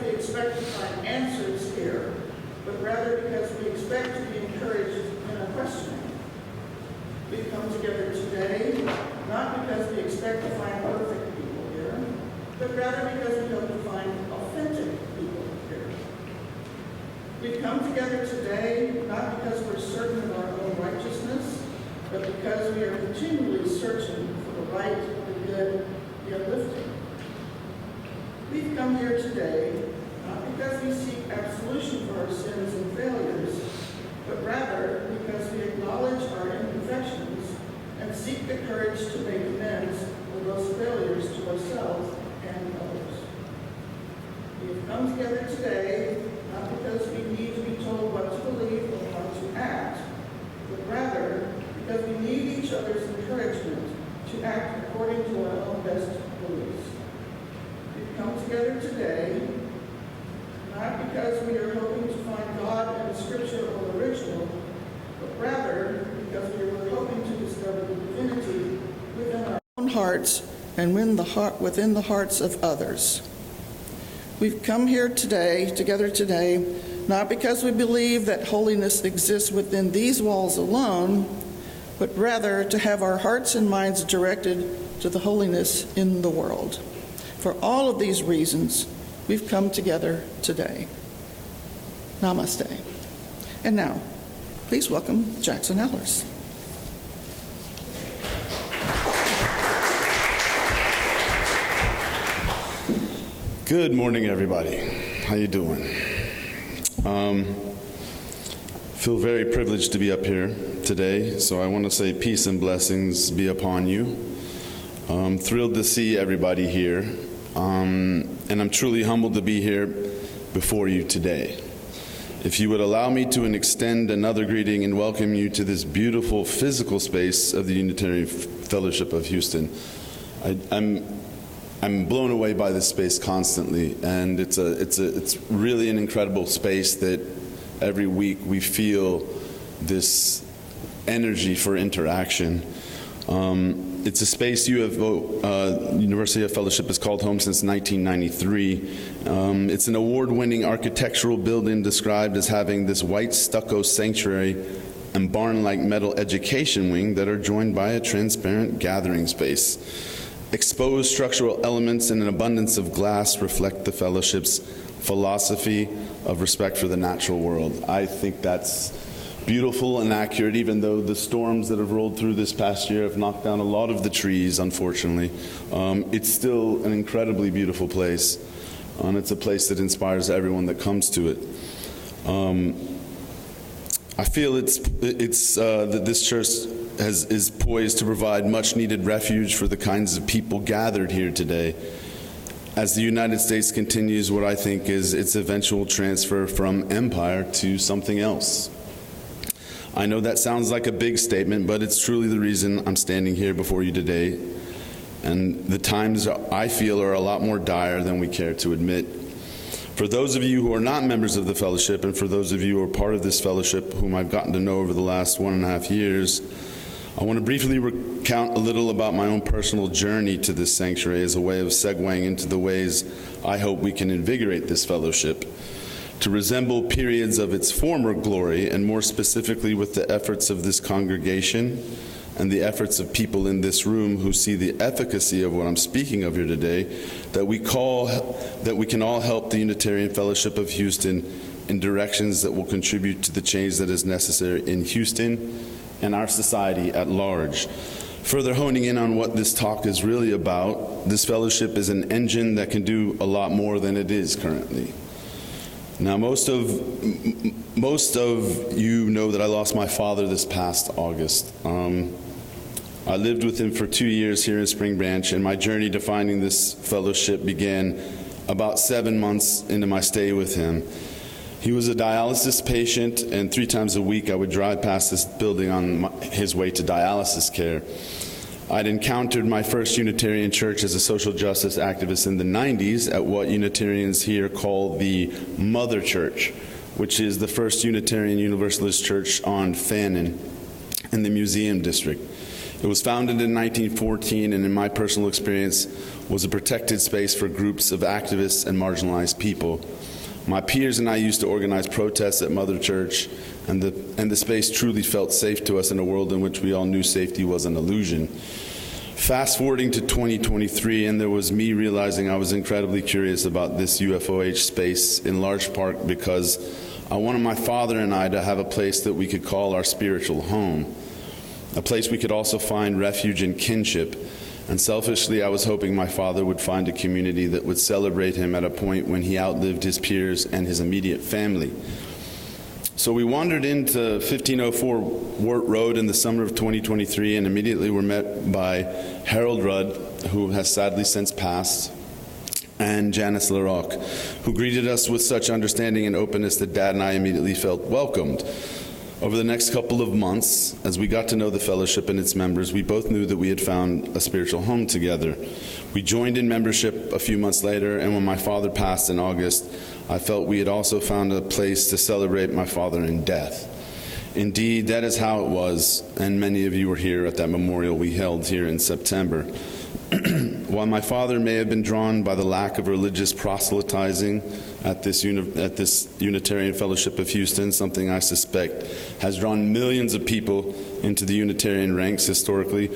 we expect to find answers here, but rather because we expect to be encouraged in our questioning. We've come together today, not because we expect to find perfect people here, but rather because we hope to find authentic people here. We've come together today, not because we're certain of our own righteousness, but because we are continually searching for the right, the good, the uplifting. We've come here today, not because we seek absolution for our sins and failures, but rather because we acknowledge our imperfections and seek the courage to make amends for those failures to ourselves and others. We have come together today, not because we need to be told what to believe or how to act, but rather because we need each other's encouragement to act according to our own best beliefs. We've come together today, not because we are hoping to find God in the scripture or the ritual, but rather because we are hoping to discover the divinity within our own hearts and within the hearts of others. We've come here together today, not because we believe that holiness exists within these walls alone, but rather to have our hearts and minds directed to the holiness in the world. For all of these reasons, we've come together today. Namaste. And now, please welcome Jackson Ellers. Good morning, everybody. How you doing? Feel very privileged to be up here today, so I want to say peace and blessings be upon you. I'm thrilled to see everybody here, and I'm truly humbled to be here before you today. If you would allow me to extend another greeting and welcome you to this beautiful physical space of the Unitarian Fellowship of Houston. I'm blown away by this space constantly, and it's really an incredible space that every week we feel this energy for interaction. It's a space University of Fellowship has called home since 1993. It's an award-winning architectural building described as having this white stucco sanctuary and barn-like metal education wing that are joined by a transparent gathering space. Exposed structural elements and an abundance of glass reflect the fellowship's philosophy of respect for the natural world. I think that's beautiful and accurate, even though the storms that have rolled through this past year have knocked down a lot of the trees, unfortunately. It's still an incredibly beautiful place, and it's a place that inspires everyone that comes to it. I feel that this church is poised to provide much-needed refuge for the kinds of people gathered here today as the United States continues what I think is its eventual transfer from empire to something else. I know that sounds like a big statement, but it's truly the reason I'm standing here before you today, and the times I feel are a lot more dire than we care to admit. For those of you who are not members of the fellowship, and for those of you who are part of this fellowship whom I've gotten to know over the last 1.5 years, I want to briefly recount a little about my own personal journey to this sanctuary as a way of segueing into the ways I hope we can invigorate this fellowship to resemble periods of its former glory, and more specifically with the efforts of this congregation and the efforts of people in this room who see the efficacy of what I'm speaking of here today, that we can all help the Unitarian Fellowship of Houston in directions that will contribute to the change that is necessary in Houston and our society at large. Further honing in on what this talk is really about, this fellowship is an engine that can do a lot more than it is currently. Now, most of you know that I lost my father this past August. I lived with him for 2 years here in Spring Branch, and my journey to finding this fellowship began about 7 months into my stay with him. He was a dialysis patient, and 3 times a week I would drive past this building on his way to dialysis care. I'd encountered my first Unitarian church as a social justice activist in the 90s at what Unitarians here call the Mother Church, which is the first Unitarian Universalist church on Fannin in the Museum District. It was founded in 1914 and in my personal experience was a protected space for groups of activists and marginalized people. My peers and I used to organize protests at Mother Church, and the space truly felt safe to us in a world in which we all knew safety was an illusion. Fast forwarding to 2023, and there was me realizing I was incredibly curious about this UFOH space, in large part because I wanted my father and I to have a place that we could call our spiritual home, a place we could also find refuge and kinship. And selfishly, I was hoping my father would find a community that would celebrate him at a point when he outlived his peers and his immediate family. So we wandered into 1504 Wart Road in the summer of 2023 and immediately were met by Harold Rudd, who has sadly since passed, and Janice LaRocque, who greeted us with such understanding and openness that Dad and I immediately felt welcomed. Over the next couple of months, as we got to know the fellowship and its members, we both knew that we had found a spiritual home together. We joined in membership a few months later, and when my father passed in August, I felt we had also found a place to celebrate my father in death. Indeed, that is how it was, and many of you were here at that memorial we held here in September. While my father may have been drawn by the lack of religious proselytizing at this Unitarian Fellowship of Houston, something I suspect has drawn millions of people into the Unitarian ranks historically,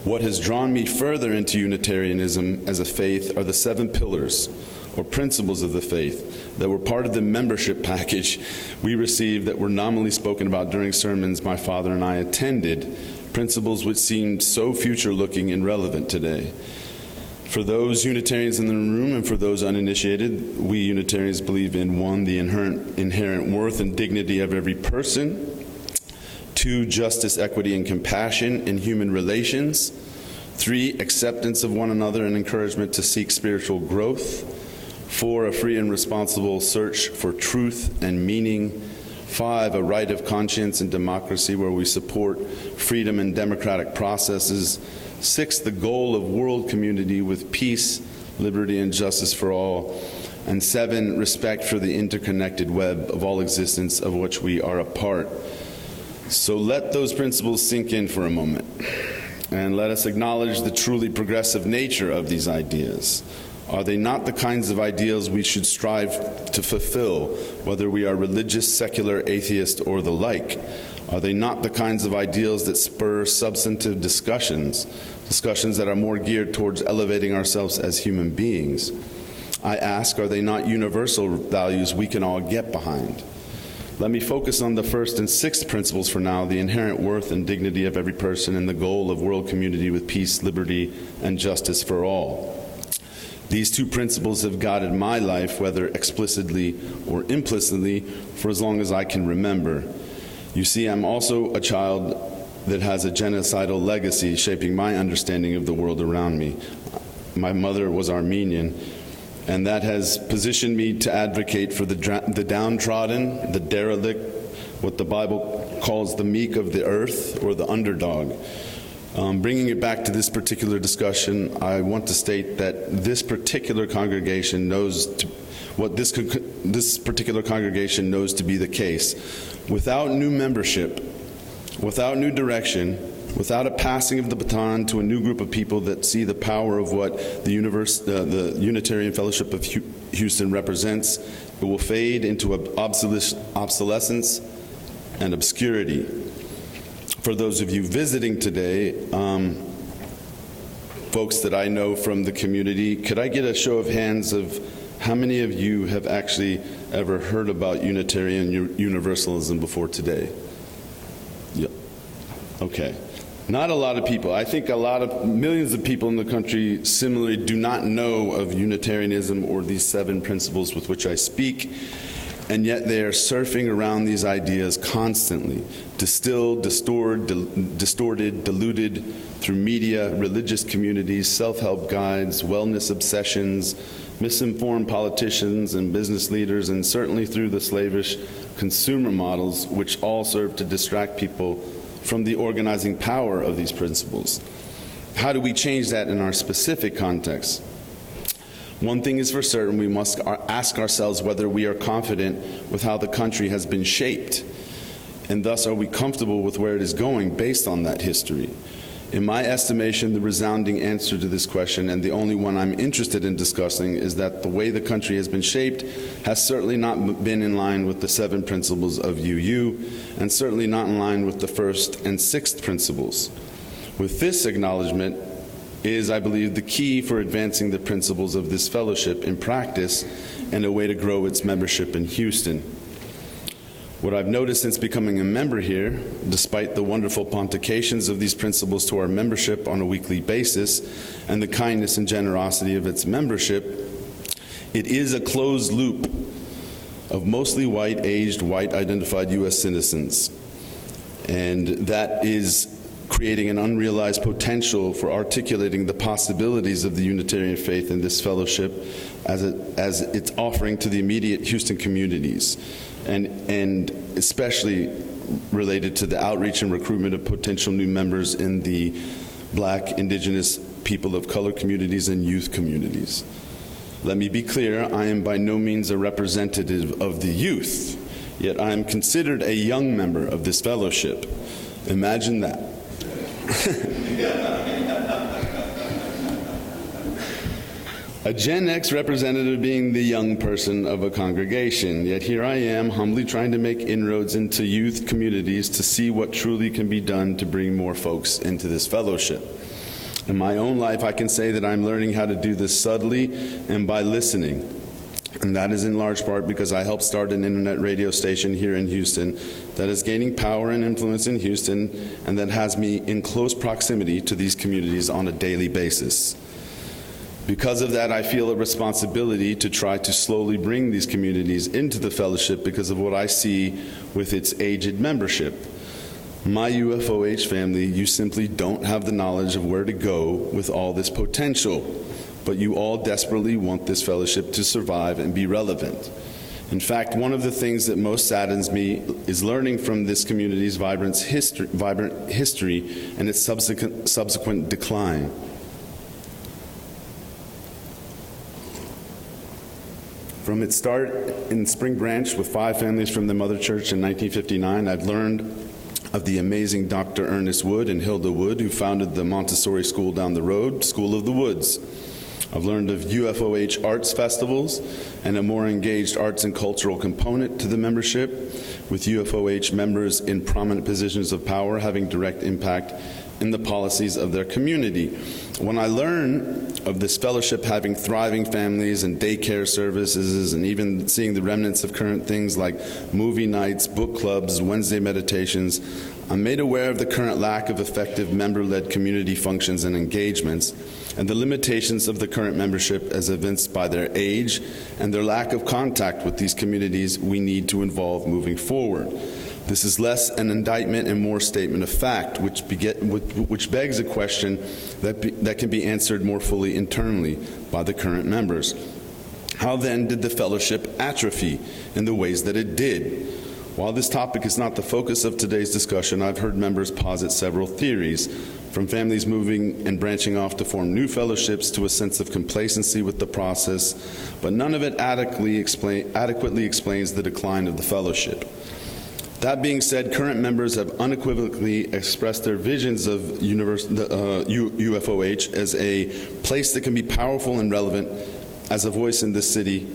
what has drawn me further into Unitarianism as a faith are the 7 pillars or principles of the faith that were part of the membership package we received that were nominally spoken about during sermons my father and I attended, principles which seemed so future-looking and relevant today. For those Unitarians in the room and for those uninitiated, we Unitarians believe in 1, the inherent worth and dignity of every person, 2, justice, equity, and compassion in human relations, 3, acceptance of one another and encouragement to seek spiritual growth, 4, a free and responsible search for truth and meaning, 5, a right of conscience and democracy where we support freedom and democratic processes, 6, the goal of world community with peace, liberty, and justice for all, and 7, respect for the interconnected web of all existence of which we are a part. So let those principles sink in for a moment, and let us acknowledge the truly progressive nature of these ideas. Are they not the kinds of ideals we should strive to fulfill, whether we are religious, secular, atheist, or the like? Are they not the kinds of ideals that spur substantive discussions that are more geared towards elevating ourselves as human beings? I ask, are they not universal values we can all get behind? Let me focus on the 1st and 6th principles for now, the inherent worth and dignity of every person and the goal of world community with peace, liberty, and justice for all. These 2 principles have guided my life, whether explicitly or implicitly, for as long as I can remember. You see, I'm also a child that has a genocidal legacy shaping my understanding of the world around me. My mother was Armenian, and that has positioned me to advocate for the downtrodden, the derelict, what the Bible calls the meek of the earth, or the underdog. Bringing it back to this particular discussion, I want to state that this particular congregation knows what this particular congregation knows to be the case. Without new membership, without new direction, without a passing of the baton to a new group of people that see the power of what the Unitarian Fellowship of Houston represents, it will fade into obsolescence and obscurity. For those of you visiting today, folks that I know from the community, could I get a show of hands of how many of you have actually ever heard about Unitarian Universalism before today? Yeah. Okay. Not a lot of people. I think millions of people in the country similarly do not know of Unitarianism or these 7 principles with which I speak, and yet they are surfing around these ideas constantly, distilled, distorted, diluted through media, religious communities, self-help guides, wellness obsessions, misinformed politicians and business leaders, and certainly through the slavish consumer models, which all serve to distract people from the organizing power of these principles. How do we change that in our specific context? One thing is for certain, we must ask ourselves whether we are confident with how the country has been shaped, and thus are we comfortable with where it is going based on that history. In my estimation, the resounding answer to this question, and the only one I'm interested in discussing, is that the way the country has been shaped has certainly not been in line with the 7 principles of UU, and certainly not in line with the 1st and 6th principles. With this acknowledgement is, I believe, the key for advancing the principles of this fellowship in practice and a way to grow its membership in Houston. What I've noticed since becoming a member here, despite the wonderful pontifications of these principles to our membership on a weekly basis and the kindness and generosity of its membership, it is a closed loop of mostly white, aged, white-identified U.S. citizens. And that is creating an unrealized potential for articulating the possibilities of the Unitarian faith in this fellowship as it's offering to the immediate Houston communities, and especially related to the outreach and recruitment of potential new members in the Black, Indigenous, people of color communities, and youth communities. Let me be clear, I am by no means a representative of the youth, yet I am considered a young member of this fellowship. Imagine that. A Gen X representative being the young person of a congregation, yet here I am humbly trying to make inroads into youth communities to see what truly can be done to bring more folks into this fellowship. In my own life, I can say that I'm learning how to do this subtly and by listening. And that is in large part because I helped start an internet radio station here in Houston that is gaining power and influence in Houston, and that has me in close proximity to these communities on a daily basis. Because of that, I feel a responsibility to try to slowly bring these communities into the fellowship because of what I see with its aged membership. My UFOH family, you simply don't have the knowledge of where to go with all this potential, but you all desperately want this fellowship to survive and be relevant. In fact, one of the things that most saddens me is learning from this community's vibrant history and its subsequent decline. From its start in Spring Branch with 5 families from the Mother Church in 1959, I've learned of the amazing Dr. Ernest Wood and Hilda Wood, who founded the Montessori school down the road, School of the Woods. I've learned of UFOH arts festivals and a more engaged arts and cultural component to the membership, with UFOH members in prominent positions of power having direct impact in the policies of their community. When I learn of this fellowship having thriving families and daycare services, and even seeing the remnants of current things like movie nights, book clubs, Wednesday meditations, I'm made aware of the current lack of effective member-led community functions and engagements, and the limitations of the current membership as evinced by their age and their lack of contact with these communities we need to involve moving forward. This is less an indictment and more statement of fact, which begs a question that can be answered more fully internally by the current members. How then did the fellowship atrophy in the ways that it did? While this topic is not the focus of today's discussion, I've heard members posit several theories, from families moving and branching off to form new fellowships to a sense of complacency with the process, but none of it adequately explains the decline of the fellowship. That being said, current members have unequivocally expressed their visions of UFOH as a place that can be powerful and relevant as a voice in this city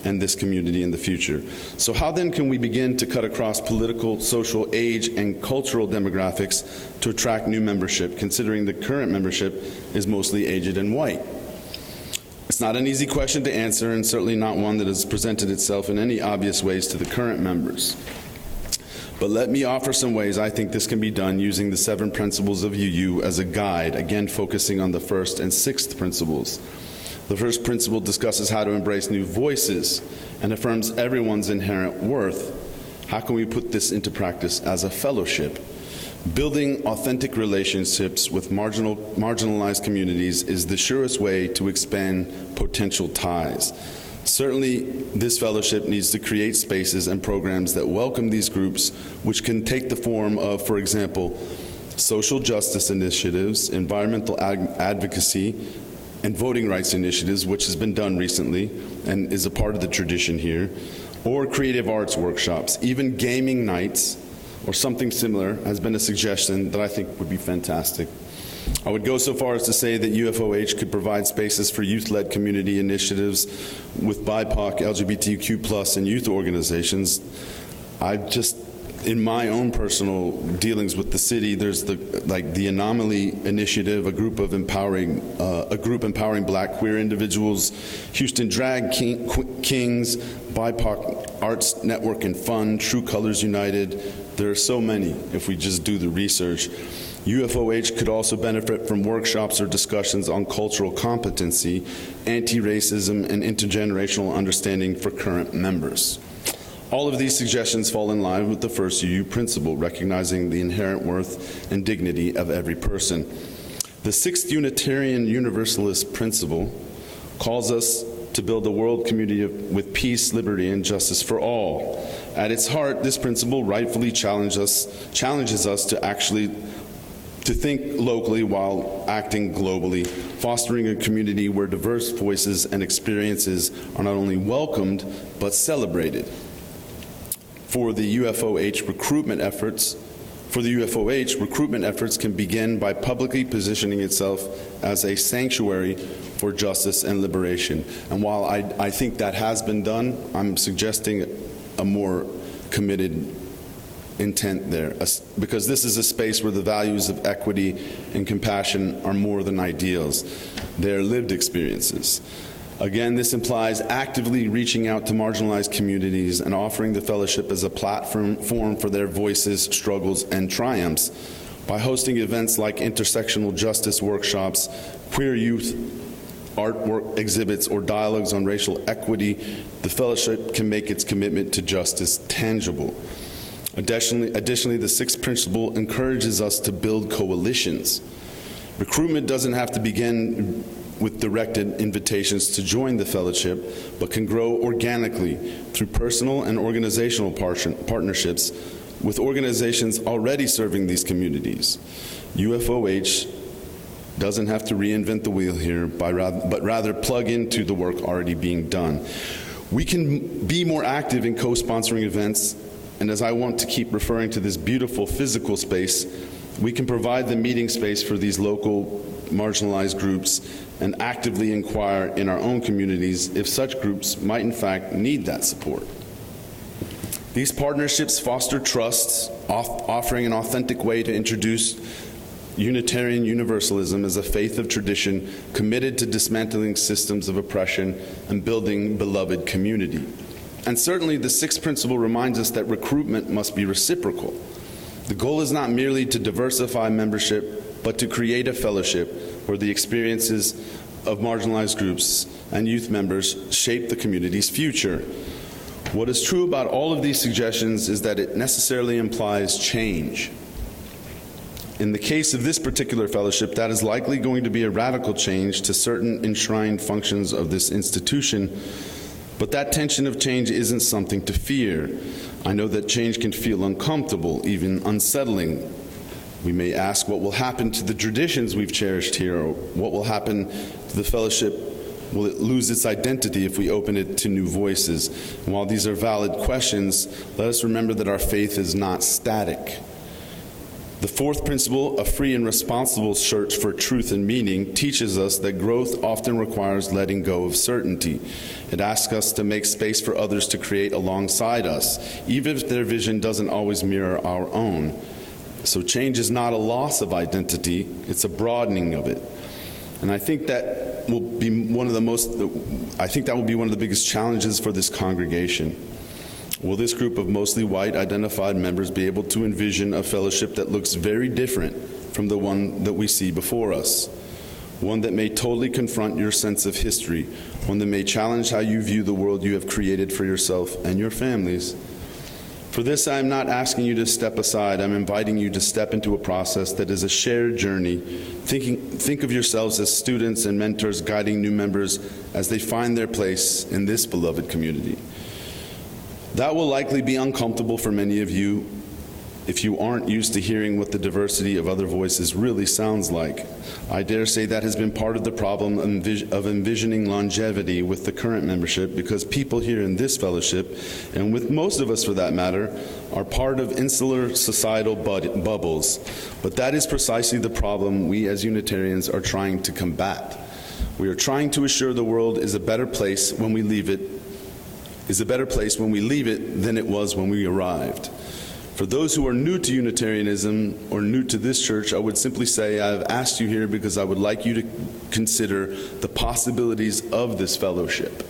and this community in the future. So how then can we begin to cut across political, social, age, and cultural demographics to attract new membership, considering the current membership is mostly aged and white? It's not an easy question to answer, and certainly not one that has presented itself in any obvious ways to the current members. But let me offer some ways I think this can be done using the 7 principles of UU as a guide, again focusing on the 1st and 6th principles. The first principle discusses how to embrace new voices and affirms everyone's inherent worth. How can we put this into practice as a fellowship? Building authentic relationships with marginalized communities is the surest way to expand potential ties. Certainly, this fellowship needs to create spaces and programs that welcome these groups, which can take the form of, for example, social justice initiatives, environmental advocacy, and voting rights initiatives, which has been done recently and is a part of the tradition here, or creative arts workshops. Even gaming nights or something similar has been a suggestion that I think would be fantastic. I would go so far as to say that UFOH could provide spaces for youth-led community initiatives with BIPOC, LGBTQ+, and youth organizations. In my own personal dealings with the city, there's the Anomaly Initiative, a group empowering Black queer individuals, Houston Drag Kings, BIPOC Arts Network and Fund, True Colors United. There are so many if we just do the research. UFOH could also benefit from workshops or discussions on cultural competency, anti-racism, and intergenerational understanding for current members. All of these suggestions fall in line with the first UU principle, recognizing the inherent worth and dignity of every person. The sixth Unitarian Universalist principle calls us to build a world community with peace, liberty, and justice for all. At its heart, this principle rightfully challenges us to think locally while acting globally, fostering a community where diverse voices and experiences are not only welcomed, but celebrated. For the UFOH recruitment efforts can begin by publicly positioning itself as a sanctuary for justice and liberation. And while I think that has been done, I'm suggesting a more committed intent there, because this is a space where the values of equity and compassion are more than ideals. They're lived experiences. Again, this implies actively reaching out to marginalized communities and offering the fellowship as a platform for their voices, struggles, and triumphs. By hosting events like intersectional justice workshops, queer youth artwork exhibits, or dialogues on racial equity, the fellowship can make its commitment to justice tangible. Additionally, the sixth principle encourages us to build coalitions. Recruitment doesn't have to begin with directed invitations to join the fellowship, but can grow organically through personal and organizational partnerships with organizations already serving these communities. UFOH doesn't have to reinvent the wheel here, but rather plug into the work already being done. We can be more active in co-sponsoring events, and as I want to keep referring to this beautiful physical space, we can provide the meeting space for these local marginalized groups and actively inquire in our own communities if such groups might in fact need that support. These partnerships foster trust, offering an authentic way to introduce Unitarian Universalism as a faith of tradition committed to dismantling systems of oppression and building beloved community. And certainly the sixth principle reminds us that recruitment must be reciprocal. The goal is not merely to diversify membership, but to create a fellowship where the experiences of marginalized groups and youth members shape the community's future. What is true about all of these suggestions is that it necessarily implies change. In the case of this particular fellowship, that is likely going to be a radical change to certain enshrined functions of this institution, but that tension of change isn't something to fear. I know that change can feel uncomfortable, even unsettling. We may ask what will happen to the traditions we've cherished here, or what will happen to the fellowship. Will it lose its identity if we open it to new voices? And while these are valid questions, let us remember that our faith is not static. The fourth principle, a free and responsible search for truth and meaning, teaches us that growth often requires letting go of certainty. It asks us to make space for others to create alongside us, even if their vision doesn't always mirror our own. So change is not a loss of identity, it's a broadening of it. And I think that will be one of the biggest challenges for this congregation. Will this group of mostly white identified members be able to envision a fellowship that looks very different from the one that we see before us? One that may totally confront your sense of history, one that may challenge how you view the world you have created for yourself and your families. For this, I am not asking you to step aside. I'm inviting you to step into a process that is a shared journey. Think of yourselves as students and mentors guiding new members as they find their place in this beloved community. That will likely be uncomfortable for many of you, if you aren't used to hearing what the diversity of other voices really sounds like. I dare say that has been part of the problem of envisioning longevity with the current membership, because people here in this fellowship, and with most of us for that matter, are part of insular societal bubbles. But that is precisely the problem we as Unitarians are trying to combat. We are trying to assure the world is a better place when we leave it, than it was when we arrived. For those who are new to Unitarianism or new to this church, I would simply say I've asked you here because I would like you to consider the possibilities of this fellowship,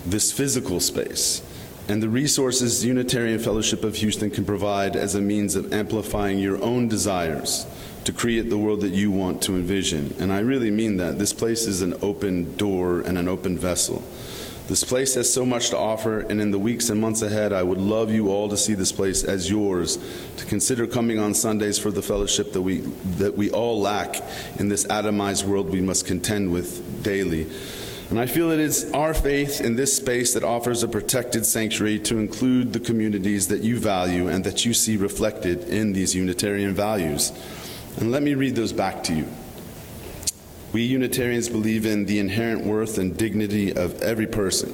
this physical space, and the resources Unitarian Fellowship of Houston can provide as a means of amplifying your own desires to create the world that you want to envision. And I really mean that. This place is an open door and an open vessel. This place has so much to offer, and in the weeks and months ahead, I would love you all to see this place as yours, to consider coming on Sundays for the fellowship that we all lack in this atomized world we must contend with daily. And I feel it is our faith in this space that offers a protected sanctuary to include the communities that you value and that you see reflected in these Unitarian values. And let me read those back to you. We Unitarians believe in the inherent worth and dignity of every person,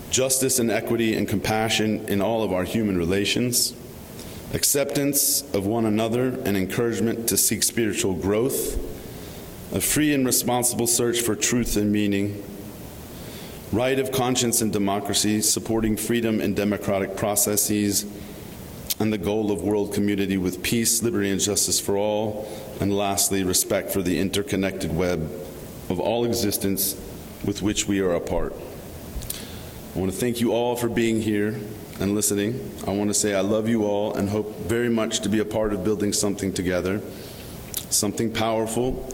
justice and equity and compassion in all of our human relations, acceptance of one another and encouragement to seek spiritual growth, a free and responsible search for truth and meaning, right of conscience and democracy, supporting freedom and democratic processes, and the goal of world community with peace, liberty, and justice for all, and lastly, respect for the interconnected web of all existence with which we are a part. I want to thank you all for being here and listening. I want to say I love you all and hope very much to be a part of building something together, something powerful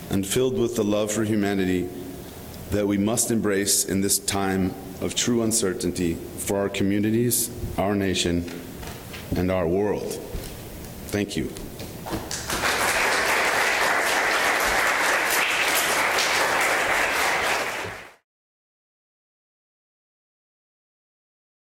and filled with the love for humanity that we must embrace in this time of true uncertainty for our communities, our nation, and our world. Thank you.